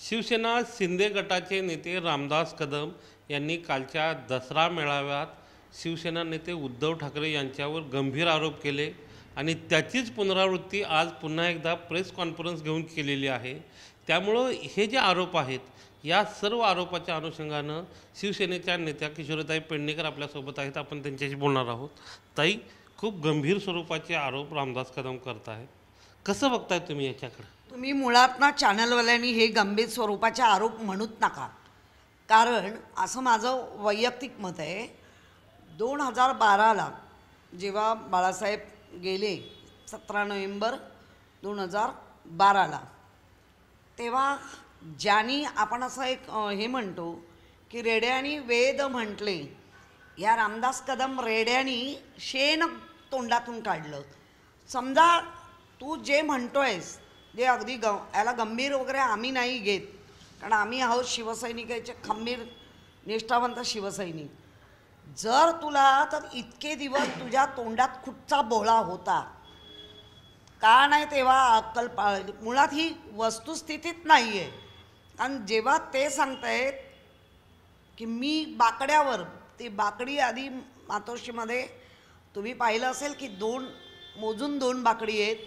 शिवसेना शिंदे गटाचे नेते रामदास कदम यांनी कालच्या दसरा मेळाव्यात शिवसेना नेते उद्धव ठाकरे यांच्यावर गंभीर आरोप केले आणि त्याचीच पुनरावृत्ती आज पुन्हा एकदा प्रेस कॉन्फरन्स घेऊन केलेली आहे। त्यामुळं हे जे आरोप आहेत या सर्व आरोपाच्या अनुषंगानं शिवसेनेच्या नेत्या किशोरीताई पेडणेकर आपल्यासोबत आहेत। आपण त्यांच्याशी बोलणार आहोत। ताई, खूप गंभीर स्वरूपाचे आरोप रामदास कदम करत आहेत, कसं बघताय तुम्ही याच्याकडे? तुम्ही मुळात ना चॅनलवाल्यांनी हे गंभीर स्वरूपाचे आरोप म्हणूच नका, कारण असं माझं वैयक्तिक मत आहे। 2012ला जेव्हा बाळासाहेब गेले 17 नोव्हेंबर 2012ला, तेव्हा ज्यांनी आपण असं एक हे म्हणतो की रेड्यानी वेद म्हटले, या रामदास कदम रेड्यानी शेण तोंडातून काढलं। समजा तू जे म्हणतोयस जे अगदी याला गंभीर वगैरे आम्ही नाही घेत, कारण आम्ही आहोत शिवसैनिकाचे खंबीर निष्ठावंत शिवसैनिक। जर तुला तर इतके दिवस तुझ्या तोंडात कुठचा बोळा होता का नाही, तेव्हा अक्कल पाळली। मुळात ही वस्तुस्थितीत नाही आहे। आणि जेव्हा ते सांगतायत की मी बाकड्यावर, ती बाकडी आधी मातोश्रीमध्ये तुम्ही पाहिलं असेल की मोजून दोन बाकडी आहेत।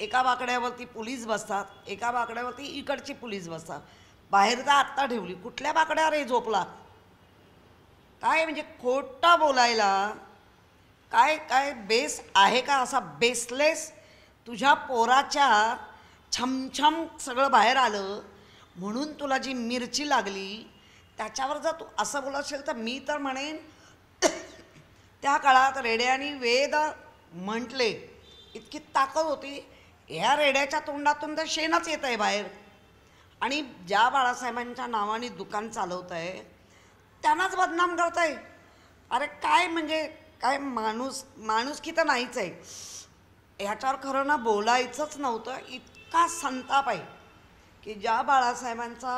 एका बाकड्यावरती पोलीस बसतात, एका बाकड्यावरती इकडची पोलीस बसतात। बाहेर तर आत्ता ठेवली, कुठल्या बाकड्यावर हे झोपला? काय म्हणजे खोटं बोलायला काय काय बेस आहे का? असा बेसलेस तुझ्या पोराच्या छमछम सगळं बाहेर आलं म्हणून तुला जी मिरची लागली, त्याच्यावर जर तू असं बोलत असेल तर मी तर म्हणेन त्या काळात रेड्यानी वेद म्हटले, इतकी ताकद होती। ह्या रेड्याच्या तोंडातून तर शेणच येत आहे बाहेर। आणि ज्या बाळासाहेबांच्या नावाने दुकान चालवत आहे त्यांनाच बदनाम करत आहे। अरे काय म्हणजे काय माणुसकी तर नाहीच आहे। ह्याच्यावर खरं ना बोलायचंच नव्हतं। इतका संताप आहे की ज्या बाळासाहेबांचा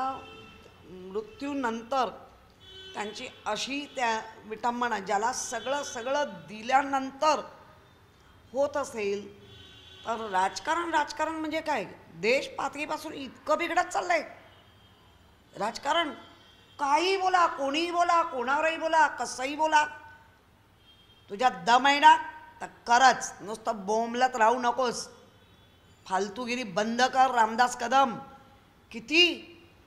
मृत्यूनंतर त्यांची अशी त्या विटंबना, ज्याला सगळं दिल्यानंतर होत असेल तर राजकारण म्हणजे काय? देश पातळीपासून इतकं बिघडत चाललंय राजकारण। काही बोला, कोणीही बोला, कोणावरही बोला, कसंही बोला, तुझ्या दम आहे ना तर करच, नुसतं बोंबलत राहू नकोस। फालतूगिरी बंद कर रामदास कदम। किती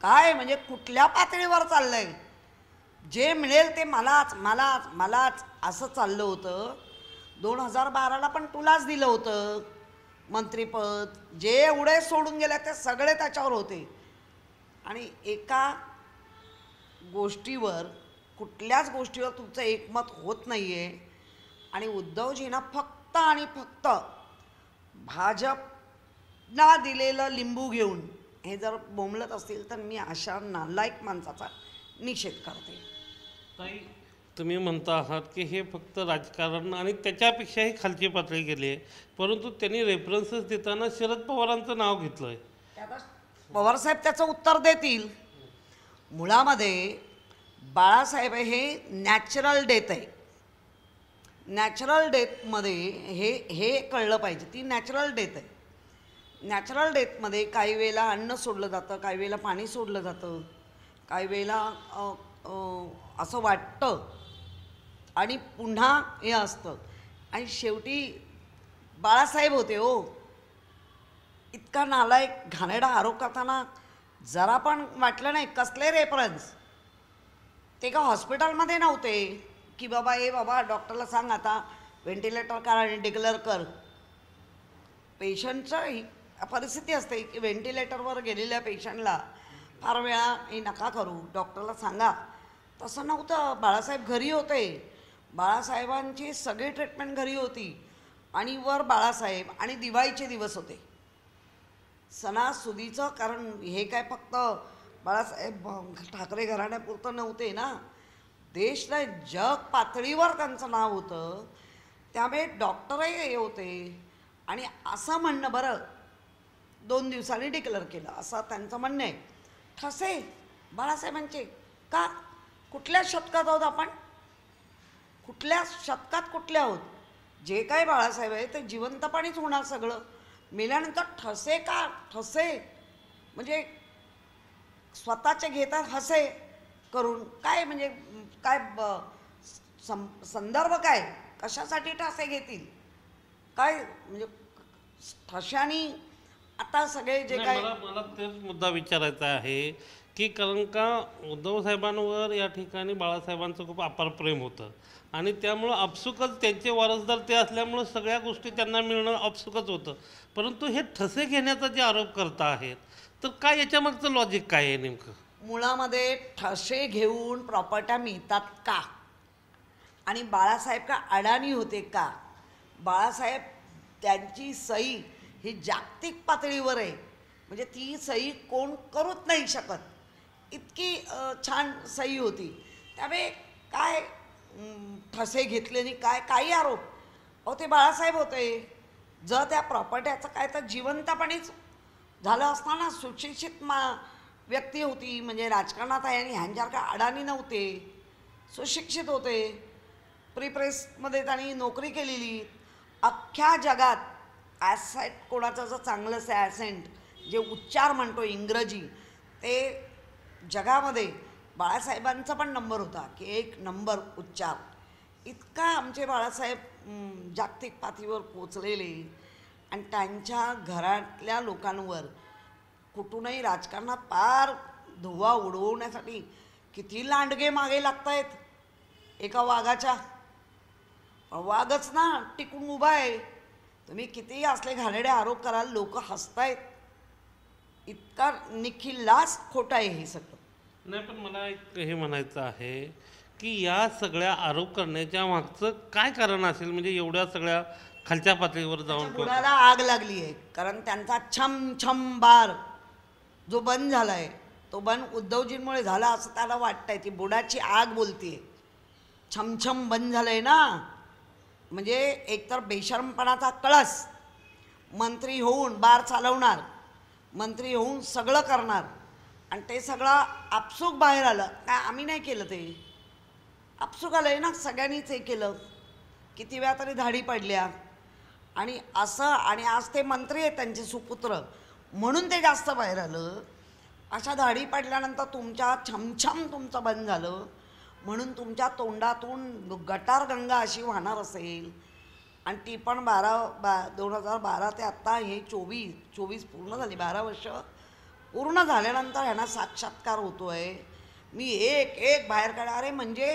काय म्हणजे कुठल्या पातळीवर चाललंय? जे मिळेल ते मलाच असं चाललं होतं। 2012ला पण तुलाच दिलं होतं मंत्रिपद। जे एवढे सोडून गेले ते सगळे त्याच्यावर होते। आणि एका गोष्टीवर, कुठल्याच गोष्टीवर तुमचं एकमत होत नाही आहे। आणि उद्धवजींना फक्त आणि फक्त भाजपना दिलेलं लिंबू घेऊन हे जर बोंबलत असतील तर मी अशा नालायक माणसाचा निषेध करते। ताई, तुम्ही म्हणता आहात की हे फक्त राजकारण आणि त्याच्यापेक्षाही खालची पातळी गेली आहे, परंतु त्यांनी रेफरन्सेस देताना शरद पवारांचं नाव घेतलं आहे। पवारसाहेब त्याचं उत्तर देतील। मुळामध्ये बाळासाहेब हे नॅचरल डेथ आहे। नॅचरल डेथमध्ये हे कळलं पाहिजे, ती नॅचरल डेथ आहे। नॅचरल डेथमध्ये काही वेळेला अन्न सोडलं जातं, काही वेळेला पाणी सोडलं जातं, काही वेळेला असं वाटतं आणि पुन्हा हे असतं। आणि शेवटी बाळासाहेब होते हो। इतका नालायक घाणेरडा आरोप करताना जरा पण वाटलं नाही? कसले रेफरन्स? ते का हॉस्पिटलमध्ये नव्हते की बाबा डॉक्टरला सांग आता व्हेंटिलेटर करा आणि डिक्लेअर कर। पेशंटचं ही परिस्थिती असते की व्हेंटिलेटरवर गेलेल्या पेशंटला फार वेळा हे नका करू, डॉक्टरला सांगा। तसं नव्हतं। बाळासाहेब घरी होते, बाळासाहेबांची सगळी ट्रीटमेंट घरी होती। आणि वर बाळासाहेब, आणि दिवाळीचे दिवस होते सणासुदीचं। कारण हे काय फक्त बाळासाहेब ठाकरे घराण्यापुरतं नव्हते ना, देश नाही जग पातळीवर त्यांचं नाव होतं। त्यामुळे डॉक्टरही हे होते। आणि असं म्हणणं, बरं 2 दिवसांनी डिक्लेअर केलं असं त्यांचं म्हणणं आहे। ठसे बाळासाहेबांचे का? कुठल्या शतकात आहोत आपण? कुठल्या शतकात कुठल्या आहोत? जे काय बाळासाहेब आहे ते जिवंतपणीच होणार सगळं। मेल्यानंतर ठसे का? ठसे म्हणजे स्वतःचे घेतात हसे करून. काय म्हणजे काय संदर्भ काय, कशासाठी ठसे घेतील काय, म्हणजे ठशानी आता सगळे जे नाही, काय. मला तेच मुद्दा विचारायचा आहे की कारण का उद्धव साहेबांवर या ठिकाणी बाळासाहेबांचं खूप अपार प्रेम होतं आणि त्यामुळं आपसुकच त्यांचे वारसदार ते असल्यामुळं सगळ्या गोष्टी त्यांना मिळणं आपसुकच होतं. परंतु हे ठसे घेण्याचा जे आरोप करता आहेत तर काय याच्यामागचं लॉजिक काय आहे नेमकं? मुळामध्ये ठसे घेऊन प्रॉपर्ट्या मिळतात का, आणि बाळासाहेब का अडाणी होते का? बाळासाहेब त्यांची सही ही जागतिक पातळीवर आहे, म्हणजे ती सही कोण करूच नाही शकत, इतकी छान सही होती. त्यामुळे काय ठसे घेतले नाही काय, काही आरोप. अहो ते बाळासाहेब होते. जर त्या प्रॉपर्ट्याचं काय तर जिवंतपणेच झालं असताना सुशिक्षित व्यक्ती होती, म्हणजे राजकारणात आहे आणि ह्यांच्यासारखा अडाणी नव्हते, सुशिक्षित होते, प्री प्रेसमध्ये त्यांनी नोकरी केलेली. अख्ख्या जगात ॲसेंट कोणाचं जर चांगलं असं ॲसेंट जे उच्चार म्हणतो इंग्रजी, ते जगामध्ये बाळासाहेबांचा पण नंबर होता की 1 नंबर उच्चार. इतका आमचे बाळासाहेब जागतिक पातळीवर पोचलेले, आणि त्यांच्या घरातल्या लोकांवर कुठूनही राजकारणात पार धुवा उडवण्यासाठी किती लांडगे मागे लागत आहेत एका वाघाच्या. वाघच ना टिकून उभा आहे. तुम्ही कितीही असले घाणेरडे आरोप कराल, लोक हसतायत. इतका निखिलास खोटं आहे हे सगळं. नाही, पण मला एक हे म्हणायचं आहे की या सगळ्या आरोप करण्याच्या मागचं काय कारण असेल, म्हणजे एवढ्या सगळ्या खालच्या पातळीवर जाऊन बुडाला आग लागली आहे, कारण त्यांचा छम छम बार जो बंद झाला आहे तो बंद उद्धवजींमुळे झाला असं त्याला वाटतंय. ती बुडाची आग बोलतीये. छमछम बंद झालं आहे ना, म्हणजे एकतर बेशरमपणाचा कळस, मंत्री होऊन बार चालवणार, मंत्री होऊन सगळं करणार, आणि ते सगळं आपसूक बाहेर आलं. काय आम्ही नाही केलं, ते आपसूक आलं आहे ना, सगळ्यांनीच हे केलं. किती वेळा तरी धाडी पडल्या, आणि असं, आणि आज ते मंत्री आहेत त्यांचे सुपुत्र म्हणून ते जास्त बाहेर आलं. अशा धाडी पडल्यानंतर तुमच्या छमछम तुमचं बंद झालं, म्हणून तुमच्या तोंडातून गटार गंगा अशी वाहणार असेल. आणि ती पण 2012 ते आत्ता हे 24 पूर्ण झाली, 12 वर्ष पूर्ण झाल्यानंतर ह्यांना साक्षात्कार होतो आहे. मी एक बाहेर काढा. अरे म्हणजे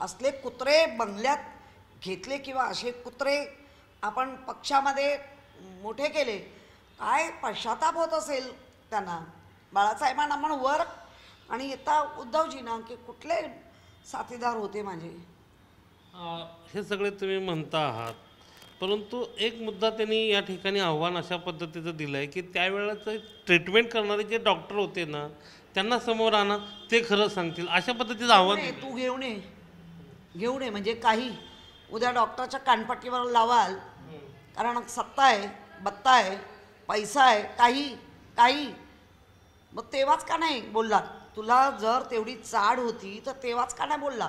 असले कुत्रे बंगल्यात घेतले किंवा असे कुत्रे आपण पक्षामध्ये मोठे केले, काय पश्चाताप होत असेल त्यांना. बाळासाहेबांना पण वर, आणि येता उद्धवजींना की कुठले साथीदार होते माझे. हे सगळे तुम्ही म्हणता आहात, परंतु एक मुद्दा त्यांनी या ठिकाणी आव्हान अशा पद्धतीचं दिलं आहे की त्यावेळेचं ट्रीटमेंट करणारे जे डॉक्टर होते ना, त्यांना समोर आणा, ते खरं सांगतील, अशा पद्धतीचं आव्हान दिलं. तू घेऊन ये म्हणजे काही उद्या डॉक्टरच्या कानपट्टीवर लावाल, कारण सत्ता आहे, बत्ता आहे, पैसा आहे, काही मग तेव्हाच का नाही बोललात? तुला जर तेवढी चाड होती तर तेव्हाच का नाही बोलला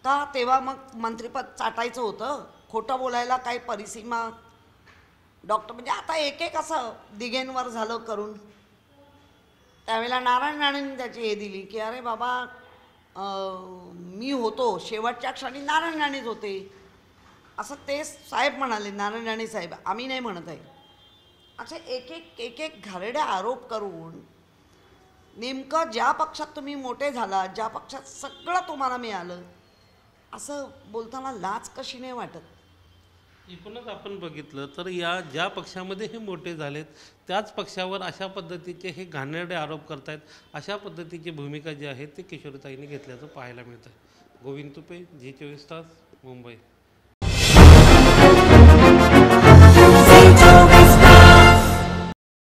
का? तेव्हा मग मंत्रिपद चाटायचं होतं. खोटं बोलायला काही परिसीमा डॉक्टर, म्हणजे आता एक असं दिघेंवर झालं करून. त्यावेळेला नारायण राणेंनी त्याची हे दिली की अरे बाबा मी होतो शेवटच्या क्षणी, नारायण राणेच होते असं ते साहेब म्हणाले, नारायण राणे साहेब, आम्ही नाही म्हणत आहे. असे एक घाणेरडे आरोप करून नेमकं ज्या पक्षात तुम्ही मोठे झाला, ज्या पक्षात सगळं तुम्हाला मिळालं, असं बोलताना लाज कशी नाही वाटत? एकूणच आपण बघितलं तर या ज्या पक्षामध्ये हे मोठे झालेत त्याच पक्षावर अशा पद्धतीचे हे घाणेरडे आरोप करतायत, अशा पद्धतीची भूमिका जी आहे ती किशोरीताईंनी घेतल्याचं पाहायला मिळतं. गोविंद तुपे, झी 24 तास, मुंबई.